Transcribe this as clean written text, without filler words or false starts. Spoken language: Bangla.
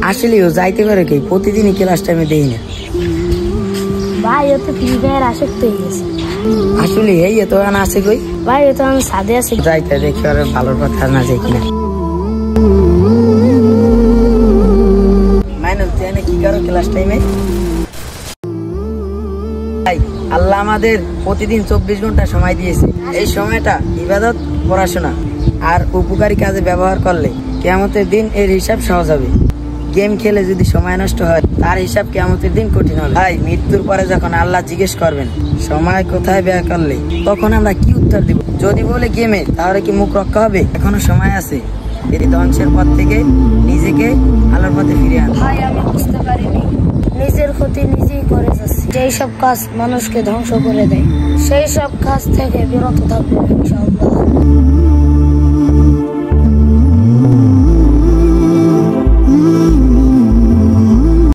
আসলেও যাইতে পারে কি প্রতিদিনই ক্লাস টাইমে দেই না ভাই ও তো ফ্রি ফায়ার আসক্ত হয়ে গেছে। আসলে এই তো না আছে কই ভাই ও তো আমি সাদে আছি যাইতে দেখি আর ভালোর কথা না যাই কিনা মাইনুল তুই কি করো ক্লাস টাইমে? আল্লাহ আমাদের প্রতিদিন 24 ঘন্টা সময় দিয়েছে। এই সময়টা ইবাদত, পড়াশোনা আর উপকারী কাজে ব্যবহার করলে কিয়ামতের দিন এর হিসাব সহজ হবে। গেম খেলে যদি সময় নষ্ট হয় তার হিসাব কিয়ামতের দিন কঠিন হবে। ভাই মৃত্যুর পরে যখন আল্লাহ জিজ্ঞেস করবেন সময় কোথায় ব্যয় করলে, তখন আমরা কি উত্তর দিব? যদি বলে গেমে, তাহলে কি মুখ রক্ষা হবে? এখনো সময় আছে এই ধ্বংসের পথ থেকে নিজেকে আলোর পথে ফিরিয়ে আন। ভাই আমি বুঝতে পারিনি নিজের ক্ষতি নিজেই করে যাচ্ছি। যেই সব কাজ মানুষকে ধ্বংস করে দেয় সেই সব কাজ থেকে বিরত থাকবো ইনশাআল্লাহ।